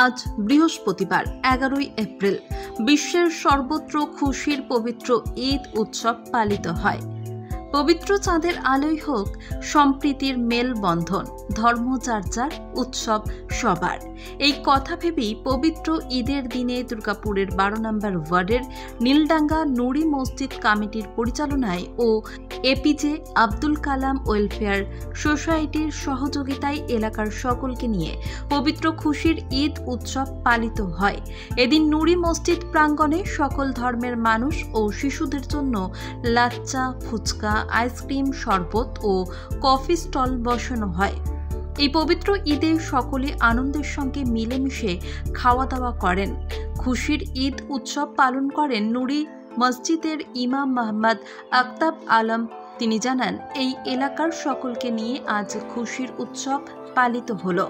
আজ বৃহস্পতিবার 11 এপ্রিল বিশ্বের সর্বত্র খুশির পবিত্র ঈদ উৎসব পালিত হয়। পবিত্র চাঁদের আলোয় হোক সম্প্রীতির মেলবন্ধন, ধর্মচর্চার উৎসব সবার। এই কথা ভেবেই পবিত্র ঈদের দিনে দুর্গাপুরের 12 নম্বর ওয়ার্ডের নীলডাঙ্গা নুরি মসজিদ কমিটির পরিচালনায় ও এপিজে আব্দুল কালাম ওয়েলফেয়ার সোসাইটির সহযোগিতায় এলাকার সকলকে নিয়ে পবিত্র খুশির ঈদ উৎসব পালিত হয়। এদিন নুরি মসজিদ প্রাঙ্গণে সকল ধর্মের মানুষ ও শিশুদের জন্য লাচ্চা, ফুচকা, আইসক্রিম, শরবত ও কফি স্টল বসানো হয়। এই পবিত্র ঈদে সকলে আনন্দের সঙ্গে মিলেমিশে খাওয়া দাওয়া করেন। খুশির ঈদ উৎসব পালন করেন নুরি মসজিদের ইমাম মোহাম্মদ আফতাব আলম। তিনি জানান, এই এলাকার সকলকে নিয়ে আজ খুশির উৎসব পালিত হলো।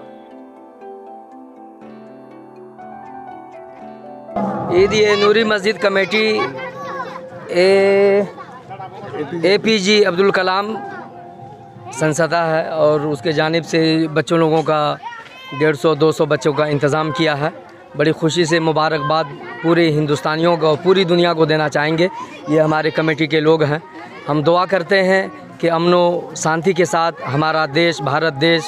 ईद ये नूरी मस्जिद कमेटी एपीजे अब्दुल कलाम संस्था है और उसके जानिब से बच्चों लोगों का 150-200 बच्चों का इंतज़ाम किया है। बड़ी खुशी से मुबारकबाद पूरे हिंदुस्तानियों को, पूरी दुनिया को देना चाहेंगे। ये हमारे कमेटी के लोग हैं। हम दुआ करते हैं कि अमन व शांति के साथ हमारा देश, भारत देश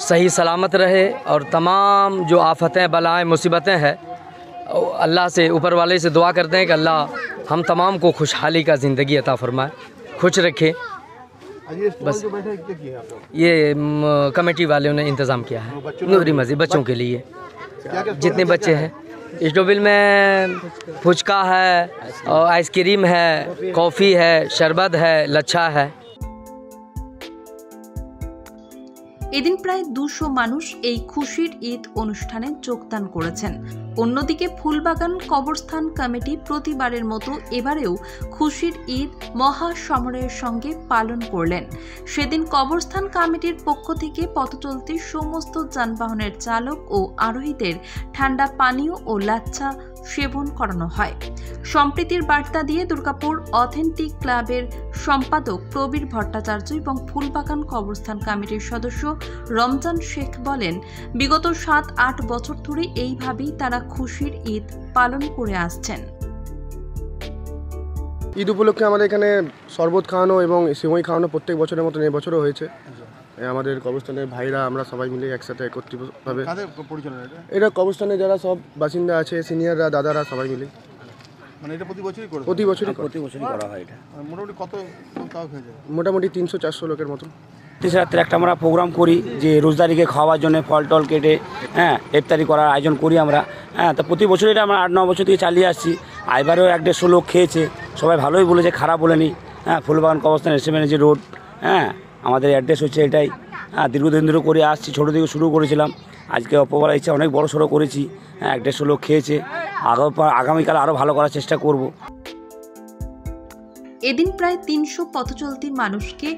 सही सलामत रहे और तमाम जो आफतें, बलाएँ, मुसीबतें हैं, अल्लाह से, ऊपर वाले से दुआ करते हैं कि अल्लाह हम तमाम को खुशहाली का ज़िंदगी अता फरमाए, खुश रखे। बस ये कमेटी वालों ने इंतज़ाम किया है नूरी मस्जिद बच्चों के लिए। जितने बच्चे हैं, स्टोबिल में फुचका है और आइसक्रीम है, कॉफ़ी है, शरबत है, लच्छा है। এদিন প্রায় 200 মানুষ এই খুশির ঈদ অনুষ্ঠানে যোগদান করেছেন। অন্যদিকে ফুলবাগান কবরস্থান কমিটি প্রতিবারের মতো এবারেও খুশির ঈদ মহা সমারোহের সঙ্গে পালন করলেন। সেদিন কবরস্থান কমিটির পক্ষ থেকে পথচলতি সমস্ত যানবাহনের চালক ও আরোহীদের ঠান্ডা পানীয় ও লাচ্ছা সেবন করানো হয়। সম্প্রীতির বার্তা দিয়ে দুর্গাপুর অথেন্টিক ক্লাবের সম্পাদক প্রবীর ভট্টাচার্য এবং ফুলবাগান কবরস্থান কমিটির সদস্য রমজান শেখ বলেন, বিগত 7-8 বছর ধরে এইভাবেই তারা খুশির ঈদ পালন করে আসছেন। ঈদ উপলক্ষে আমাদের এখানে শরবত খাওয়ানো এবং সেমই খাওয়ানো প্রত্যেক বছরের মতন এবছরও হয়েছে। আমাদের কবরস্থানের ভাইরা আমরা সবাই মিলে একসাথে একত্রিতভাবে। এটা কবরস্থানে যারা সব বাসিন্দা আছে, সিনিয়ররা, দাদারা সবাই মিলে। মানে এটা প্রতি বছরই করা হয়। এটা মোটামুটি কত লোক হয়ে যায়? মোটামুটি 300-400 লোকের মতন। রাত্রে একটা আমরা প্রোগ্রাম করি যে রোজদারিকে খাওয়ার জন্য ফল টল কেটে ইফতারি করার আয়োজন করি আমরা। তা প্রতি বছর এটা আমরা 8-9 বছর থেকে চালিয়ে আসছি। এবারেও 150 লোক খেয়েছে, সবাই ভালোই বলেছে, খারাপ বলেনি। ফুলবাগান কবরস্থান এসএমএনজি রোড, আমাদের অ্যাড্রেস হচ্ছে এটাই। দীর্ঘদিন ধরে করে আসছি, ছোটো থেকে শুরু করেছিলাম। আজকে অপবেলা ইচ্ছা অনেক বড় সড়ো করেছি। 150 লোক খেয়েছে। আগামীকাল আরও ভালো করার চেষ্টা করব। এদিন প্রায় 300 পথচলতি মানুষকে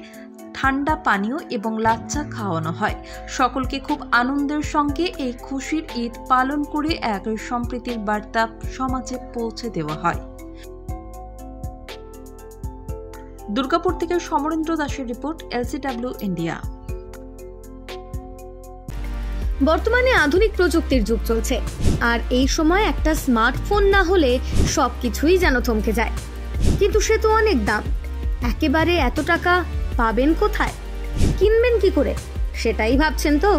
ঠান্ডা পানীয় এবং লাচ্চা খাওয়ানো হয়। সকলকে খুব আনন্দের সঙ্গে এই খুশির ঈদ পালন করে এক সম্প্রীতির বার্তা সমাজে পৌঁছে দেওয়া হয়। দুর্গাপুর থেকে সমরেন্দ্র দাসের রিপোর্ট, LCW ইন্ডিয়া। বর্তমানে আধুনিক প্রযুক্তির যুগ চলছে, আর এই সময় একটা স্মার্টফোন না হলে সবকিছুই যেন থমকে যায়। কিন্তু সে তো অনেক দাম। একেবারে এত টাকা পাবেন কোথায়, কিনবেন কি করে, সেটাই ভাবছেন তো?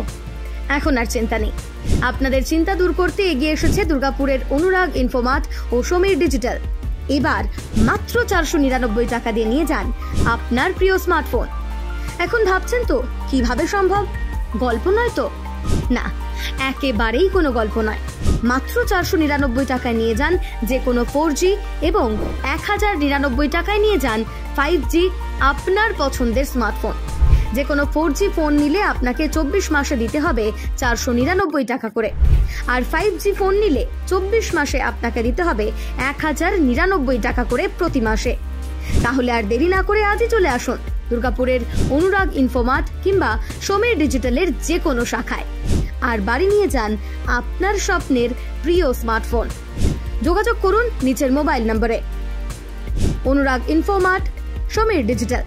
এখন আর চিন্তা নেই। আপনাদের চিন্তা দূর করতে এগিয়ে এসেছে দুর্গাপুরের অনুরাগ ইনফোমার্ট ও সমীর ডিজিটাল। এবার মাত্র 499 টাকা দিয়ে নিয়ে যান আপনার প্রিয় স্মার্টফোন। এখন ভাবছেন তো কিভাবে সম্ভব? গল্প নয় তো? না, একেবারেই কোনো গল্প নয়। মাত্র 499 টাকায় নিয়ে যান যে কোনো 4G এবং 1099 টাকায় নিয়ে যান 5G আপনার পছন্দের স্মার্টফোন। যে কোনো 4G ফোন নিলে আপনাকে 24 মাসে দিতে হবে 499 টাকা করে, আর 5G ফোন নিলে 24 মাসে আপনাকে দিতে হবে 1099 টাকা করে প্রতি মাসে। তাহলে আর দেরি না করে আজই চলে আসুন দুর্গাপুরের অনুরাগ ইনফোমার্ট কিংবা সমীর ডিজিটালের যে কোনো শাখায়, আর বাড়ি নিয়ে যান আপনার স্বপ্নের প্রিয় স্মার্টফোন। যোগাযোগ করুন নিচের মোবাইল নম্বরে। অনুরাগ ইনফোমার্ট, সমীর ডিজিটাল।